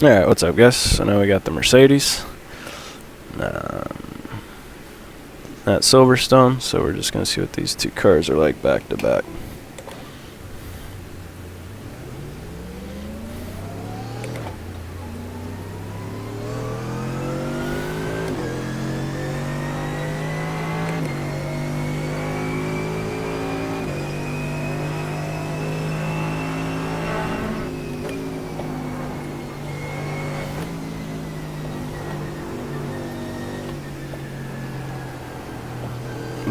Alright, what's up guys? So now we got the Mercedes. That Silverstone, so we're just going to see what these two cars are like back to back.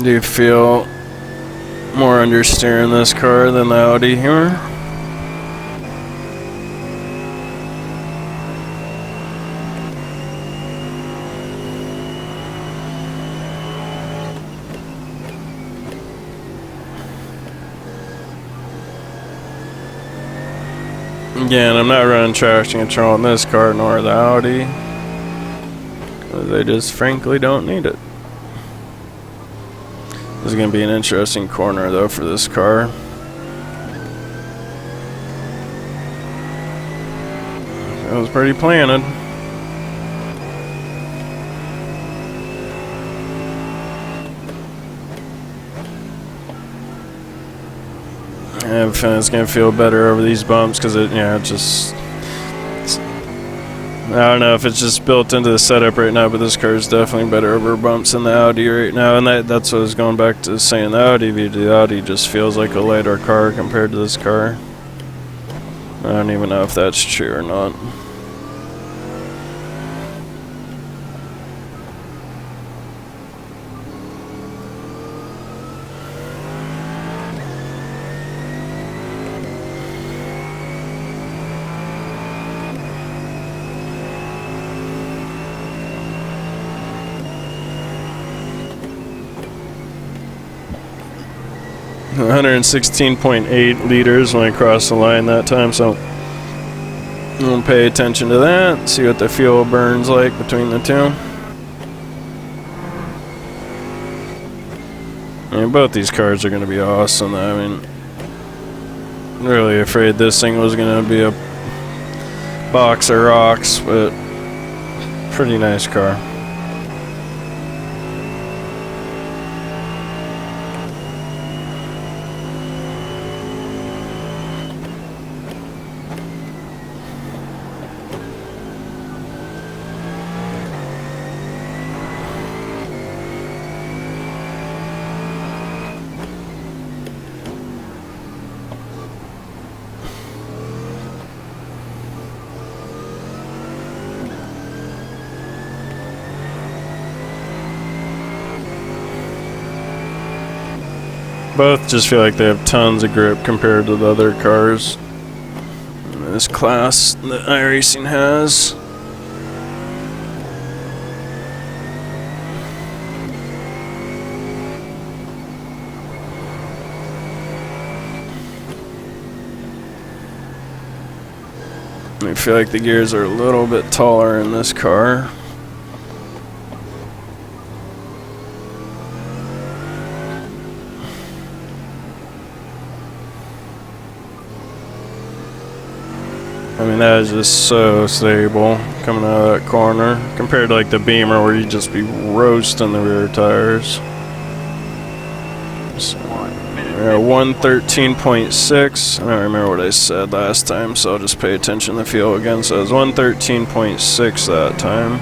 Do you feel more understeer in this car than the Audi here? Again, I'm not running traction control in this car nor the Audi, because they just frankly don't need it. This is going to be an interesting corner though for this car. It was pretty planted. I have a feeling it's going to feel better over these bumps because it, I don't know if it's just built into the setup right now, but this car is definitely better over bumps than the Audi right now, and that's what I was going back to saying. The Audi just feels like a lighter car compared to this car. I don't even know if that's true or not. $116.8 liters when I crossed the line that time, so I'm going to pay attention to that, see what the fuel burns like between the two. I mean, both these cars are going to be awesome. I mean, really afraid this thing was going to be a box of rocks, but pretty nice car. Both just feel like they have tons of grip compared to the other cars in this class that iRacing has. I feel like the gears are a little bit taller in this car. I mean, that is just so stable coming out of that corner compared to like the Beamer where you'd just be roasting the rear tires. So, 113.6. I don't remember what I said last time, so I'll just pay attention to the fuel again. So it was 113.6 that time.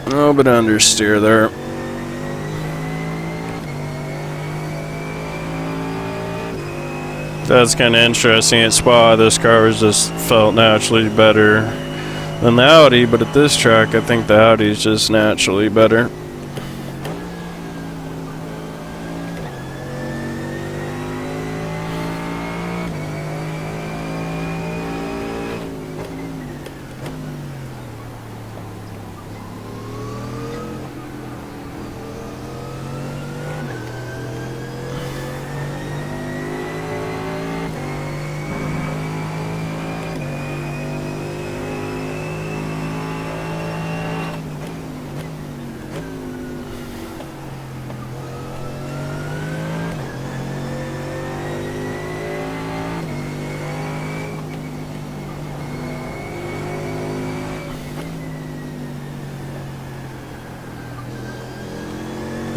A little bit understeer there. That's kind of interesting. At Spa, this car was just felt naturally better than the Audi, but at this track, I think the Audi is just naturally better.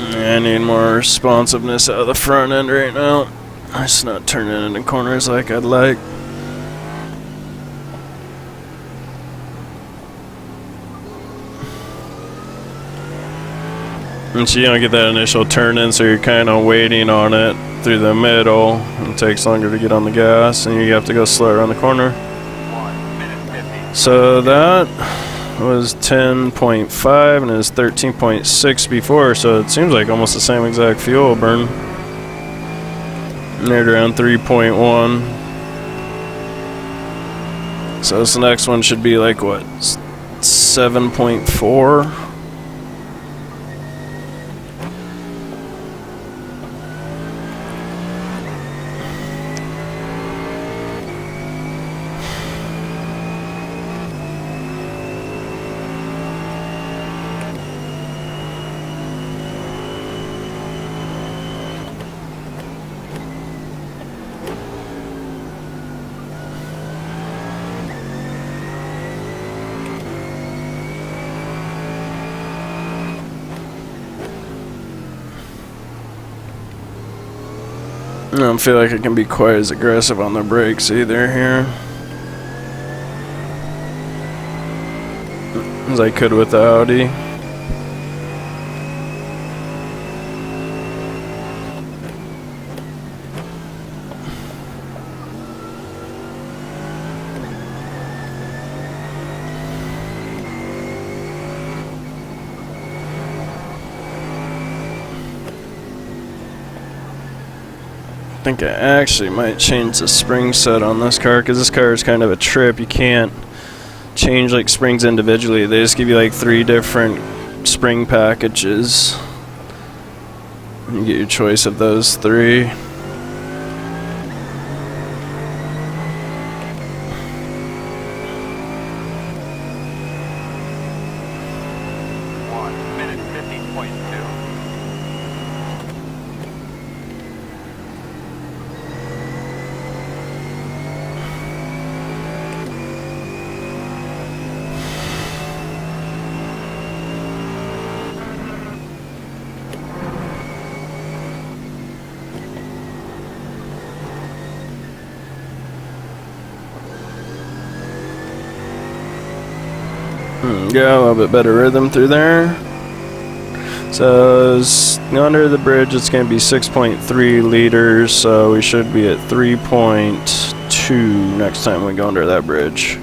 I need more responsiveness out of the front end right now. It's not turning into corners like I'd like. And so you don't get that initial turn in, so you're kind of waiting on it through the middle. It takes longer to get on the gas, and you have to go slow around the corner. So that was 10.5 and it was 13.6 before, so it seems like almost the same exact fuel burn. Near around 3.1. So this next one should be like what, 7.4. I don't feel like I can be quite as aggressive on the brakes either here as I could with the Audi. I think I actually might change the spring set on this car, because this car is kind of a trip. You can't change like springs individually. They just give you like 3 different spring packages. You get your choice of those 3. Got a little bit better rhythm through there. So under the bridge, it's going to be 6.3 liters, so we should be at 3.2 next time we go under that bridge.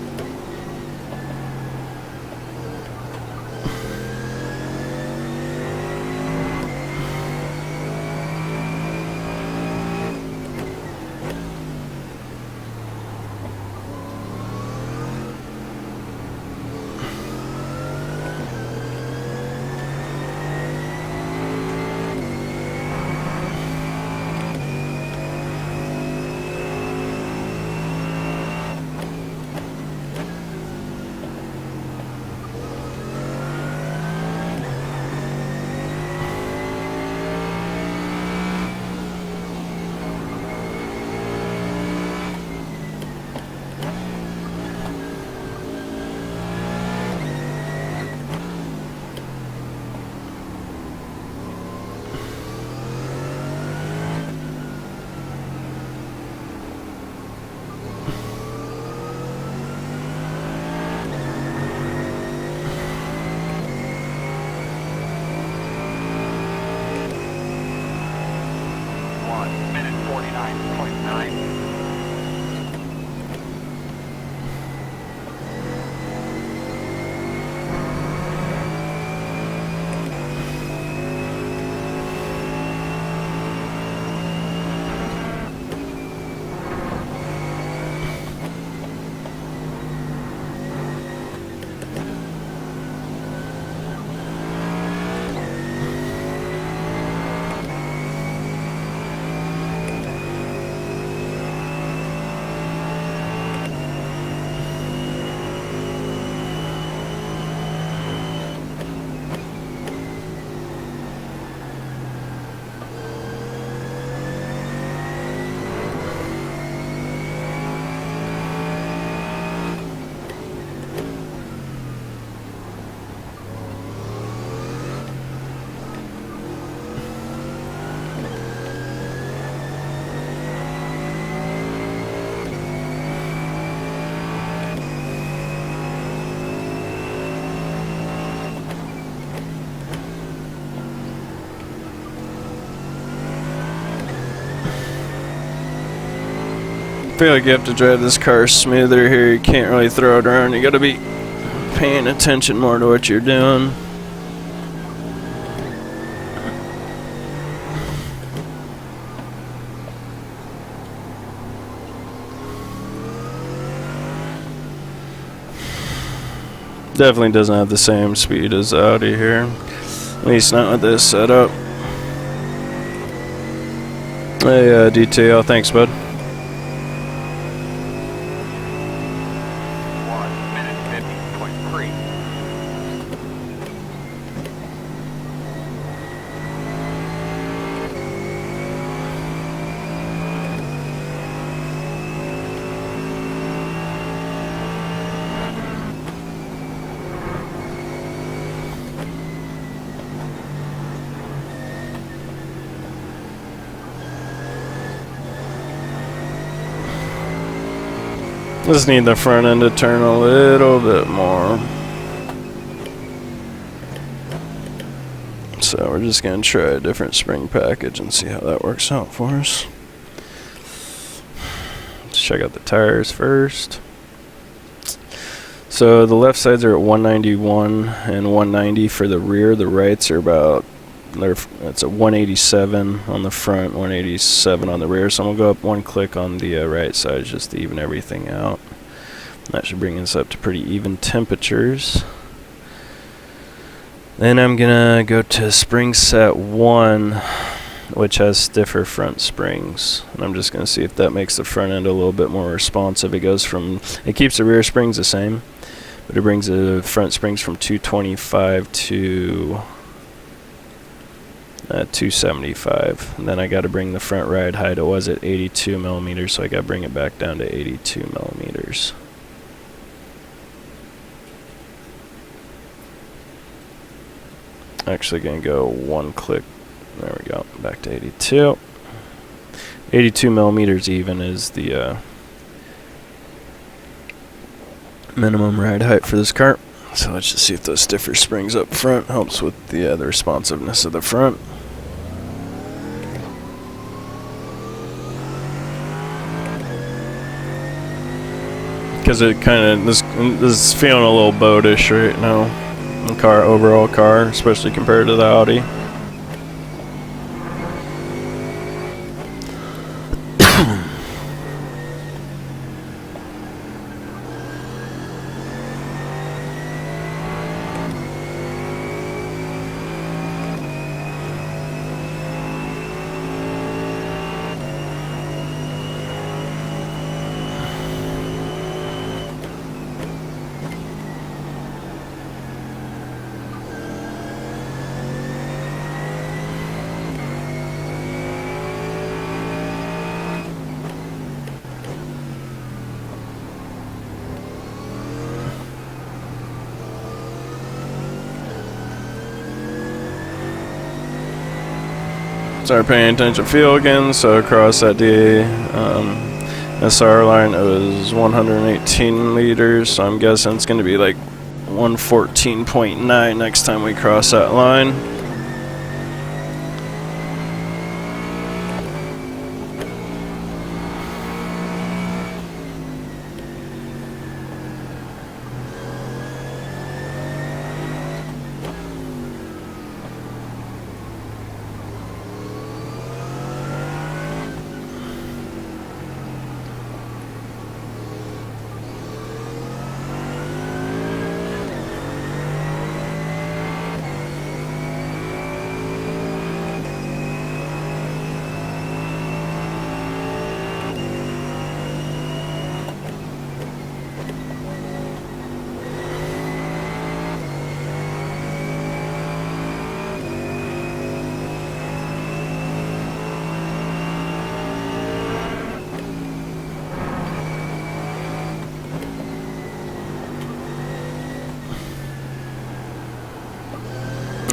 feel like you have to drive this car smoother here. You can't really throw it around. You got to be paying attention more to what you're doing. Definitely doesn't have the same speed as Audi here. At least not with this setup. Hey, detail. Thanks, bud. 1 minute 50.3. Just need the front end to turn a little bit more. So we're just going to try a different spring package and see how that works out for us. Let's check out the tires first. So the left sides are at 191 and 190 for the rear. The rights are about, it's a 187 on the front, 187 on the rear. So I'm going to go up one click on the right side just to even everything out. That should bring us up to pretty even temperatures. Then I'm going to go to spring set 1, which has stiffer front springs. And I'm just going to see if that makes the front end a little bit more responsive. It keeps the rear springs the same, but it brings the front springs from 225 to 275. And then I got to bring the front ride height. It was at 82 millimeters, so I got to bring it back down to 82 millimeters. Actually going to go one click. There we go. Back to 82. 82 millimeters even is the minimum ride height for this car. So let's just see if those stiffer springs up front helps with the responsiveness of the front. Because it kind of, this is feeling a little boatish right now. The overall car, especially compared to the Audi. Start paying attention to fuel again. So across that SR line, it was 118 liters. So I'm guessing it's going to be like 114.9 next time we cross that line.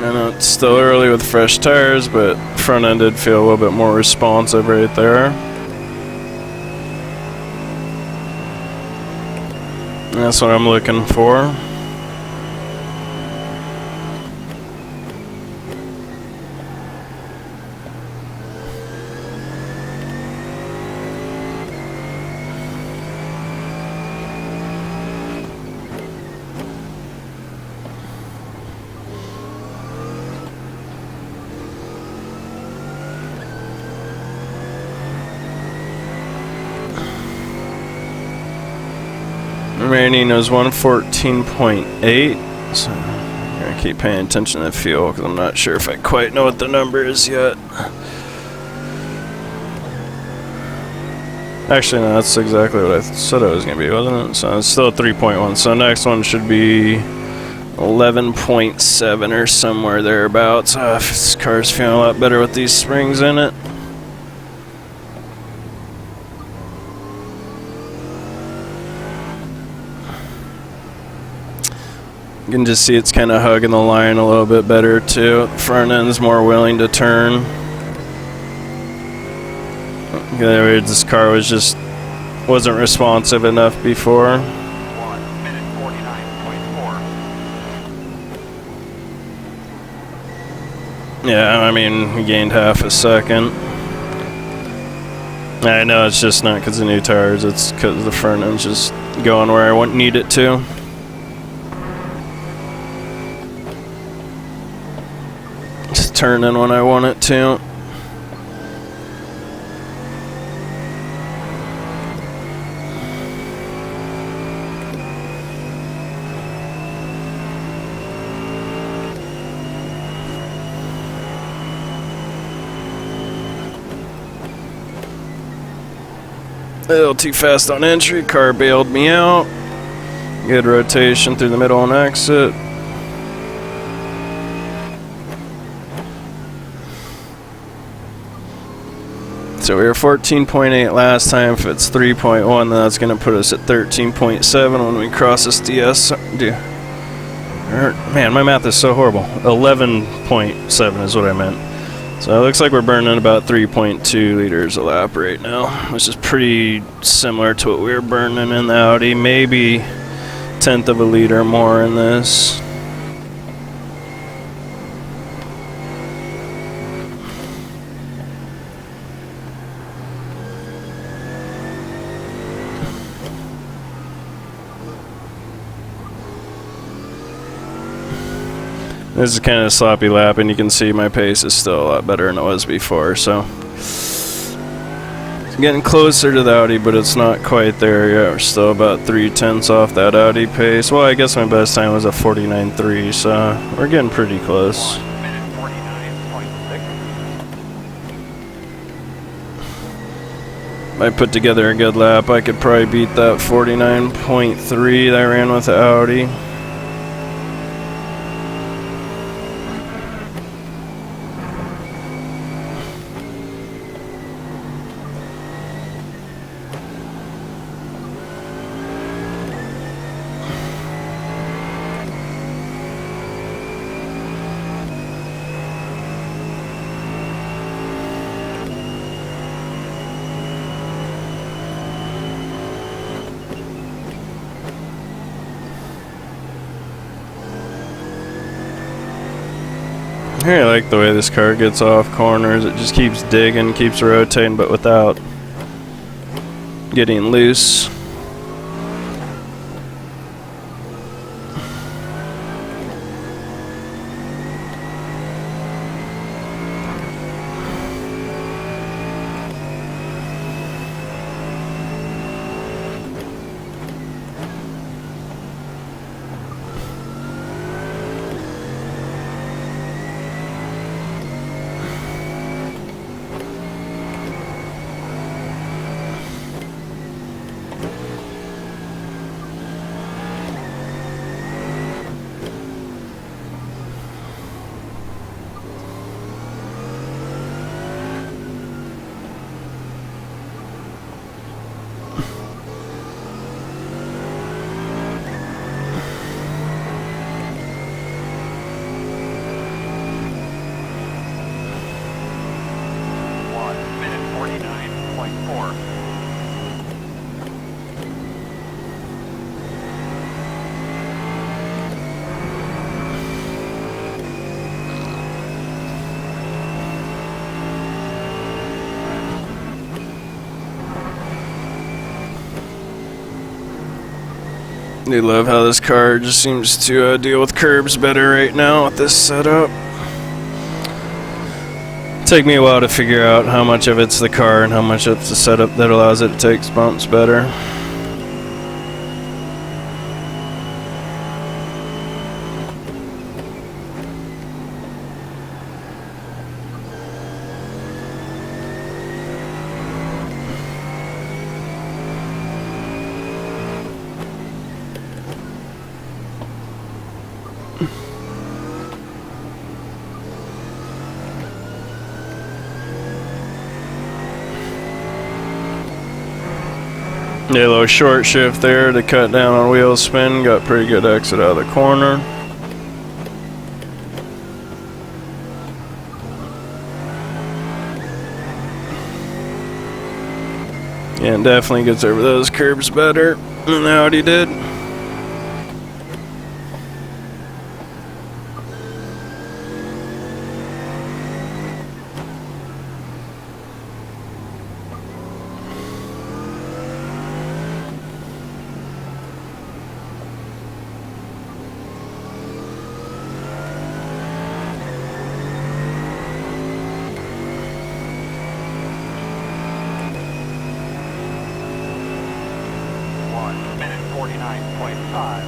I know it's still early with fresh tires, but front end did feel a little bit more responsive right there. That's what I'm looking for. Rating was 114.8. So I'm gonna keep paying attention to the fuel because I'm not sure if I quite know what the number is yet. Actually, no, that's exactly what I said it was gonna be, wasn't it? So it's still 3.1. So next one should be 11.7 or somewhere thereabouts. This car's feeling a lot better with these springs in it. You can just see it's kind of hugging the line a little bit better too. The front end's more willing to turn. This car wasn't responsive enough before. 1 minute 49.4. Yeah, I mean, we gained half a second. I know it's just not because of new tires, it's because the front end's just going where I need it to. Just turning when I want it to. A little too fast on entry, car bailed me out. Good rotation through the middle and exit. So we were 14.8 last time. If it's 3.1, then that's going to put us at 13.7 when we cross this DS. Man, my math is so horrible. 11.7 is what I meant. So it looks like we're burning about 3.2 liters a lap right now, which is pretty similar to what we were burning in the Audi. Maybe 1/10 of a liter more in this. This is kind of a sloppy lap, and you can see my pace is still a lot better than it was before, so it's getting closer to the Audi, but it's not quite there yet. We're still about 3/10 off that Audi pace. Well, I guess my best time was a 49.3, so we're getting pretty close. 1 minute 49.6. If I put together a good lap, I could probably beat that 49.3 that I ran with the Audi. I like the way this car gets off corners. It just keeps digging, keeps rotating, but without getting loose. I love how this car just seems to deal with curbs better right now with this setup. Take me a while to figure out how much of it's the car and how much of it's the setup that allows it to take bumps better. Yeah, a little short shift there to cut down on wheel spin. Got pretty good exit out of the corner. Yeah, and definitely gets over those curbs better than the Audi did. Minute 49.5.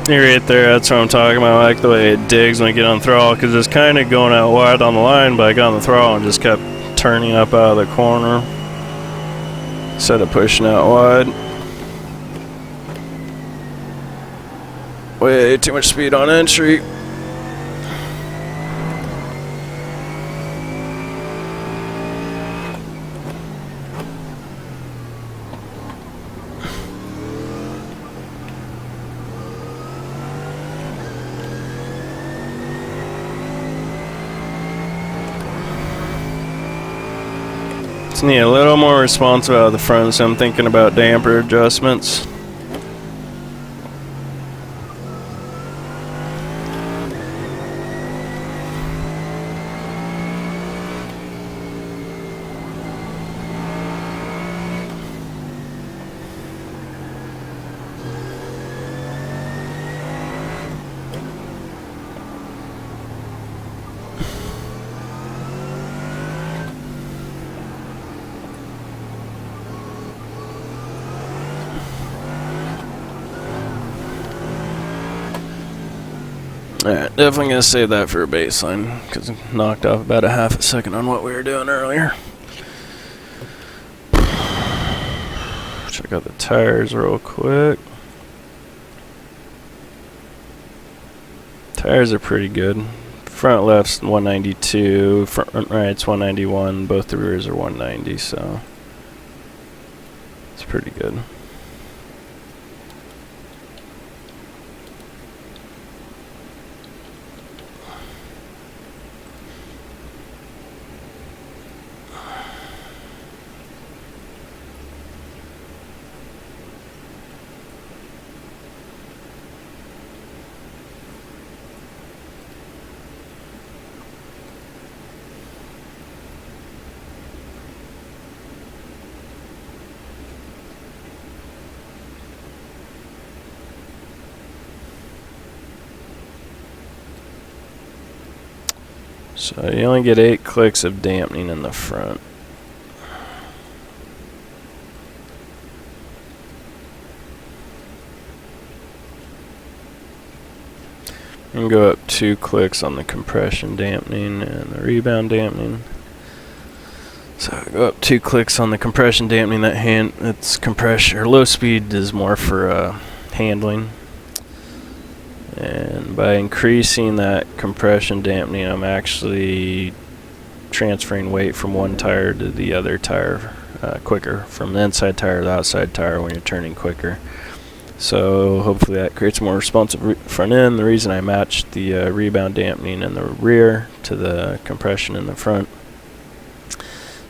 You're right there, that's what I'm talking about. I like the way it digs when I get on throttle, because it's kind of going out wide on the line, but I got on the throttle and just kept turning up out of the corner instead of pushing out wide. Way too much speed on entry. Just need a little more responsive out of the front, so I'm thinking about damper adjustments. Alright, definitely gonna save that for a baseline, because it knocked off about a half a second on what we were doing earlier. Check out the tires real quick. Tires are pretty good. Front left's 192, front right's 191, both the rears are 190, so it's pretty good. So you only get 8 clicks of dampening in the front. You can go up 2 clicks on the compression dampening and the rebound dampening. So go up 2 clicks on the compression dampening. That's compression or low speed is more for handling. And by increasing that compression dampening, I'm actually transferring weight from one tire to the other tire quicker, from the inside tire to the outside tire when you're turning quicker. So hopefully that creates a more responsive front end. The reason I matched the rebound dampening in the rear to the compression in the front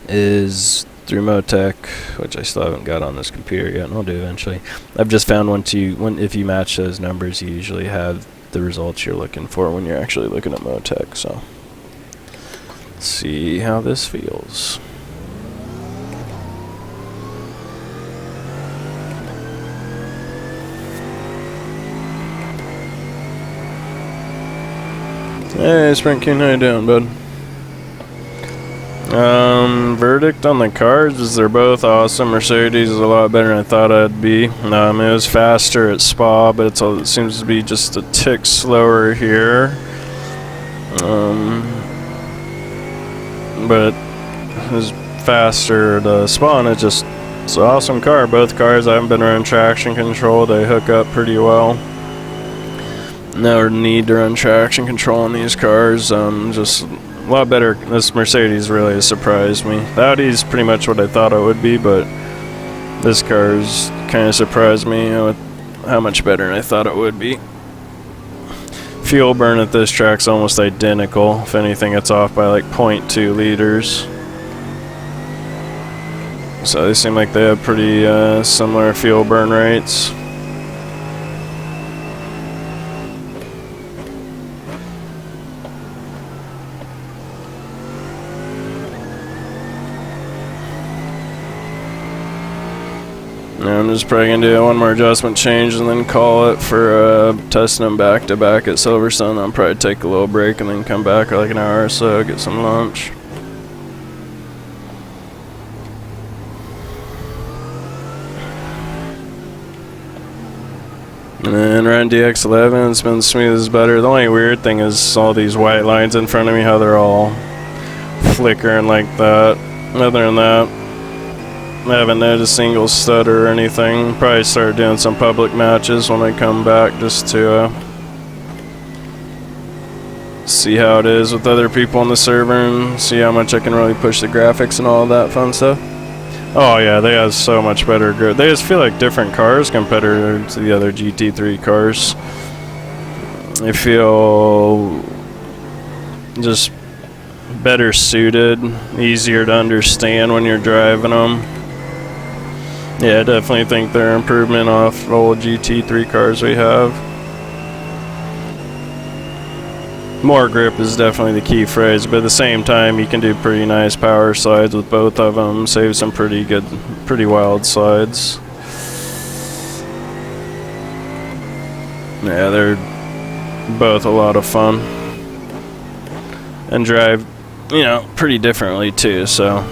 is through Motec, which I still haven't got on this computer yet, and I'll do eventually. I've just found if you match those numbers, you usually have the results you're looking for when you're actually looking at Motec. So let's see how this feels. Hey, Sprint King, how you doing, bud? Verdict on the cars is they're both awesome. Mercedes is a lot better than I thought I'd be. It was faster at Spa, but it seems to be just a tick slower here. But it was faster at Spa, and it's an awesome car. Both cars, I haven't been running traction control. They hook up pretty well. Never need to run traction control on these cars. Just a lot better. This Mercedes really has surprised me. The Audi's pretty much what I thought it would be, but this car's kind of surprised me with how much better than I thought it would be. Fuel burn at this track's almost identical. If anything, it's off by like 0.2 liters. So they seem like they have pretty similar fuel burn rates. I'm just probably going to do one more adjustment change and then call it for testing them back to back at Silverstone. I'll probably take a little break and then come back for like an hour or so, get some lunch. And then run DX11, it's been smooth as butter. The only weird thing is all these white lines in front of me, how they're all flickering like that. Other than that, I haven't noticed a single stutter or anything. Probably start doing some public matches when I come back just to see how it is with other people on the server and see how much I can really push the graphics and all that fun stuff. Oh yeah, they have so much better grip. They just feel like different cars compared to the other GT3 cars. They feel just better suited, easier to understand when you're driving them. Yeah, I definitely think they're an improvement off old GT3 cars we have. More grip is definitely the key phrase, but at the same time, you can do pretty nice power slides with both of them. Save some pretty wild slides. Yeah, they're both a lot of fun. And drive, pretty differently too, so.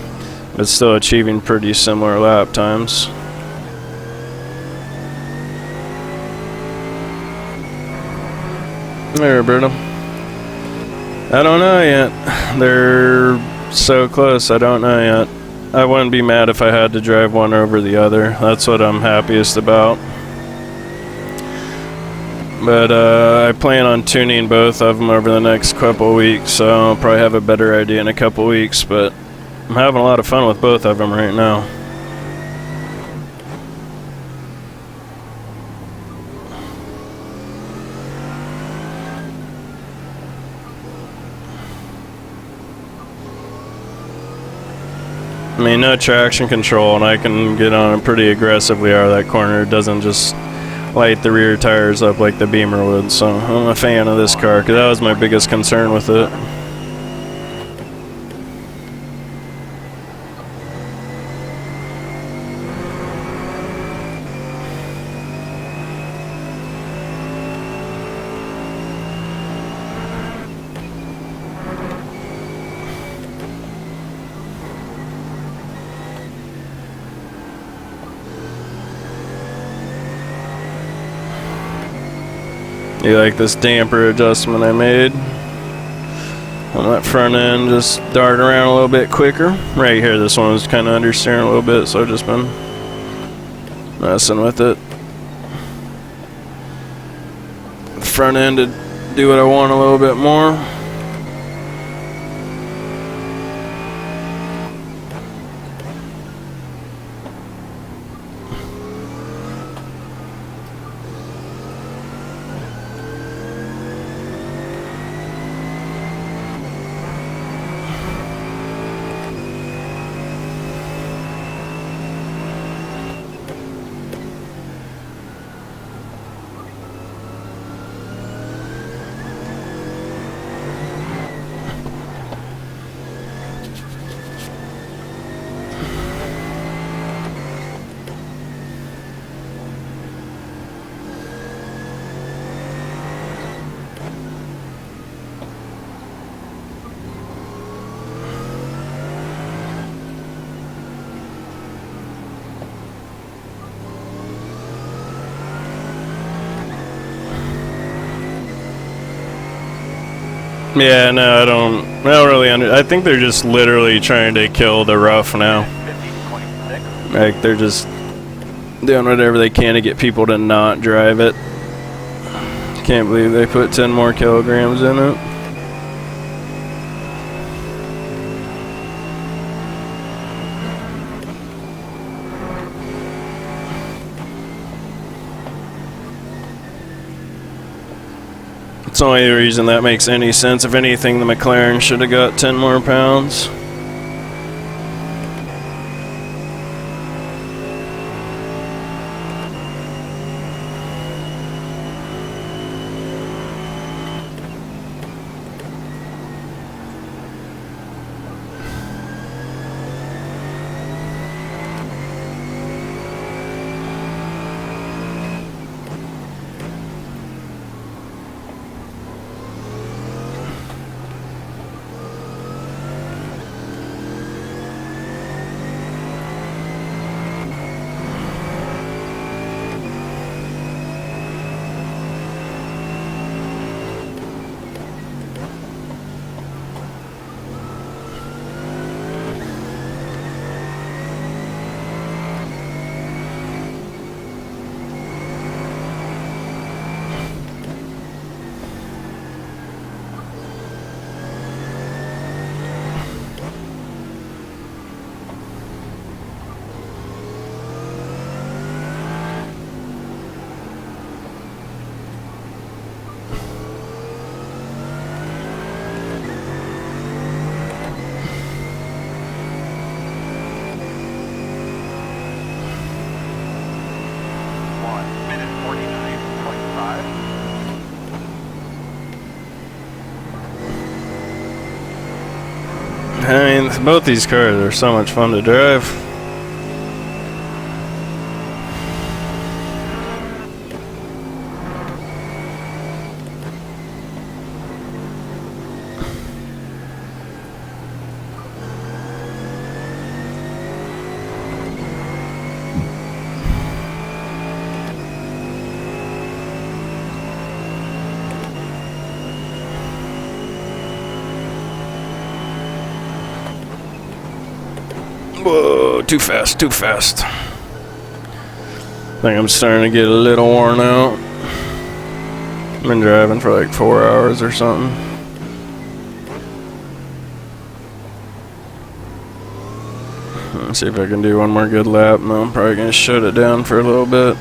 But still achieving pretty similar lap times. There, Roberto. I don't know yet. They're so close, I don't know yet. I wouldn't be mad if I had to drive one over the other. That's what I'm happiest about. But I plan on tuning both of them over the next couple weeks, so I'll probably have a better idea in a couple weeks, but I'm having a lot of fun with both of them right now. I mean, no traction control, and I can get on it pretty aggressively out of that corner. It doesn't just light the rear tires up like the Beamer would, so I'm a fan of this car, because that was my biggest concern with it. You like this damper adjustment I made on that front end, just dart around a little bit quicker. Right here, this one was kind of understeering a little bit, so I've just been messing with it. The front end to do what I want a little bit more. Yeah, no, I don't really I think they're just literally trying to kill the rough now. 50.6. Like, they're just doing whatever they can to get people to not drive it. Can't believe they put 10 more kilograms in it. It's the only reason that makes any sense. If anything, the McLaren should have got 10 more pounds. I mean, both these cars are so much fun to drive. Whoa, too fast, too fast. I think I'm starting to get a little worn out. I've been driving for like 4 hours or something. Let's see if I can do one more good lap, and then I'm probably going to shut it down for a little bit.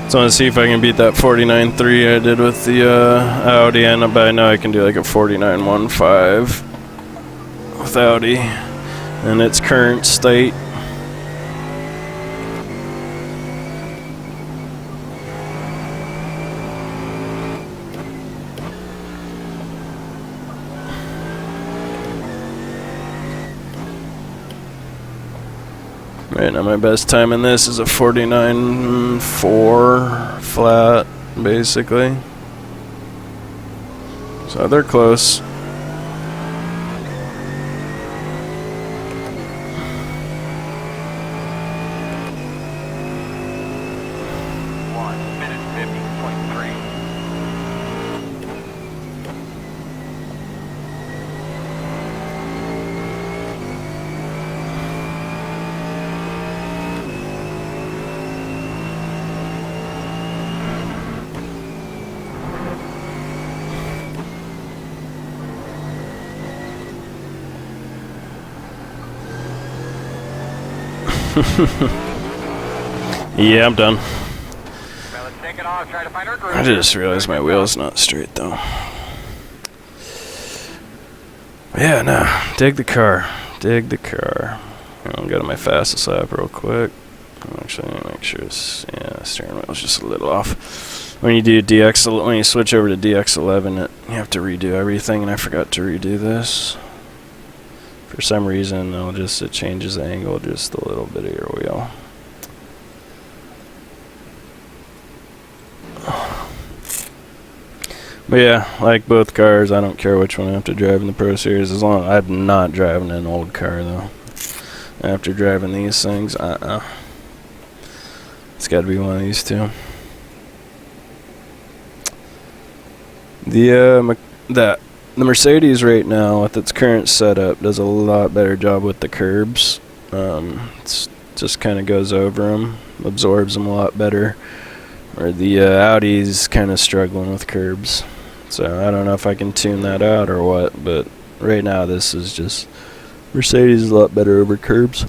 So I want to see if I can beat that 49.3 I did with the Audi, and by now I can do like a 49.15 with Audi in its current state. Right now my best time in this is a 49.4 flat, basically. So they're close. Yeah, I'm done. I just realized my wheel's not straight though. Yeah, no, dig the car. Dig the car. I'll go to my fastest lap real quick. Actually, make sure it's, yeah, steering wheel's just a little off. When you do when you switch over to DX11, you have to redo everything, and I forgot to redo this. For some reason, it changes the angle just a little bit of your wheel. But yeah, like both cars, I don't care which one I have to drive in the Pro Series, as long as I'm not driving an old car though. After driving these things, it's got to be one of these two. The Mercedes right now, with its current setup, does a lot better job with the curbs. It's just kind of goes over them, absorbs them a lot better. Or the Audi's kind of struggling with curbs. So I don't know if I can tune that out or what, but right now this is just Mercedes is a lot better over curbs.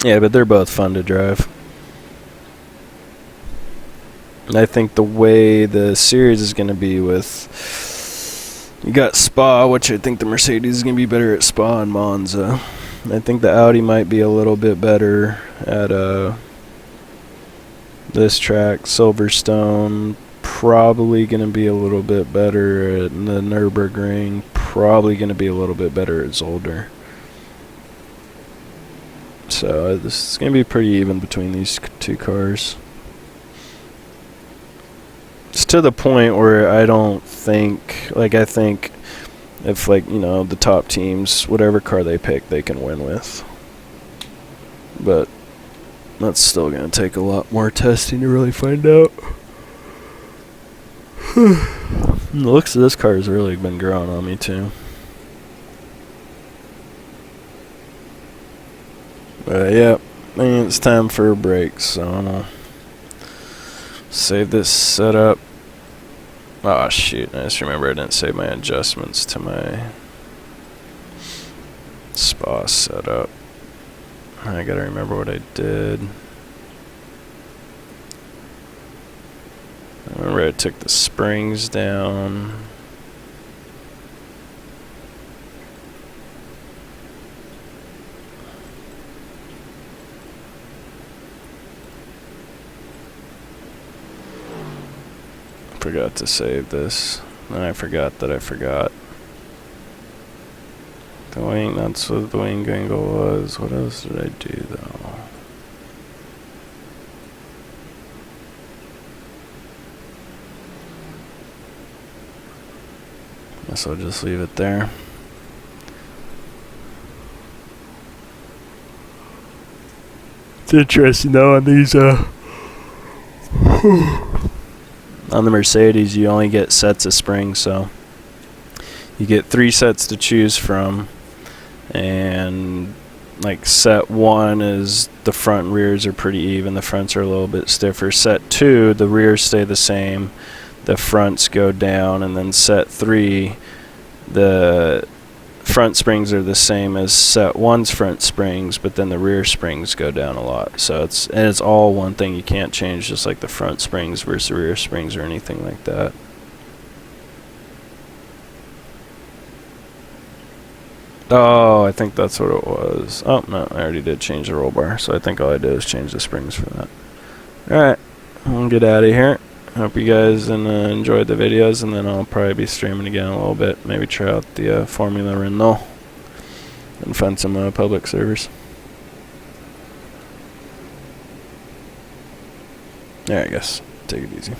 Yeah, but they're both fun to drive. And I think the way the series is going to be with... You got Spa, which I think the Mercedes is going to be better at Spa and Monza. I think the Audi might be a little bit better at this track. Silverstone, probably going to be a little bit better at the Nürburgring. Probably going to be a little bit better at Zolder. So this is going to be pretty even between these two cars. It's to the point where I don't think, like, I think if, like, you know, the top teams, whatever car they pick, they can win with. But that's still going to take a lot more testing to really find out. The looks of this car has really been growing on me, too. Yeah, I mean, it's time for a break, so I'm gonna save this setup. Oh shoot, I just remember I didn't save my adjustments to my Spa setup. I gotta remember what I did. I remember I took the springs down. Forgot to save this. And I forgot that I forgot. The wing, that's what the wing angle was. What else did I do though? Guess I'll just leave it there. It's interesting though on these on the Mercedes, you only get sets of springs, so you get 3 sets to choose from, and like set 1 is the front and rears are pretty even, the fronts are a little bit stiffer. Set 2, the rears stay the same, the fronts go down, and then set 3, the front springs are the same as set 1's front springs, but then the rear springs go down a lot. So it's all one thing. You can't change just like the front springs versus the rear springs or anything like that. Oh, I think that's what it was. Oh no, I already did change the roll bar, so I think all I did was change the springs for that. Alright, I'll get out of here. Hope you guys enjoyed the videos, and then I'll probably be streaming again a little bit. Maybe try out the Formula Renault and find some public servers. Alright guys, take it easy.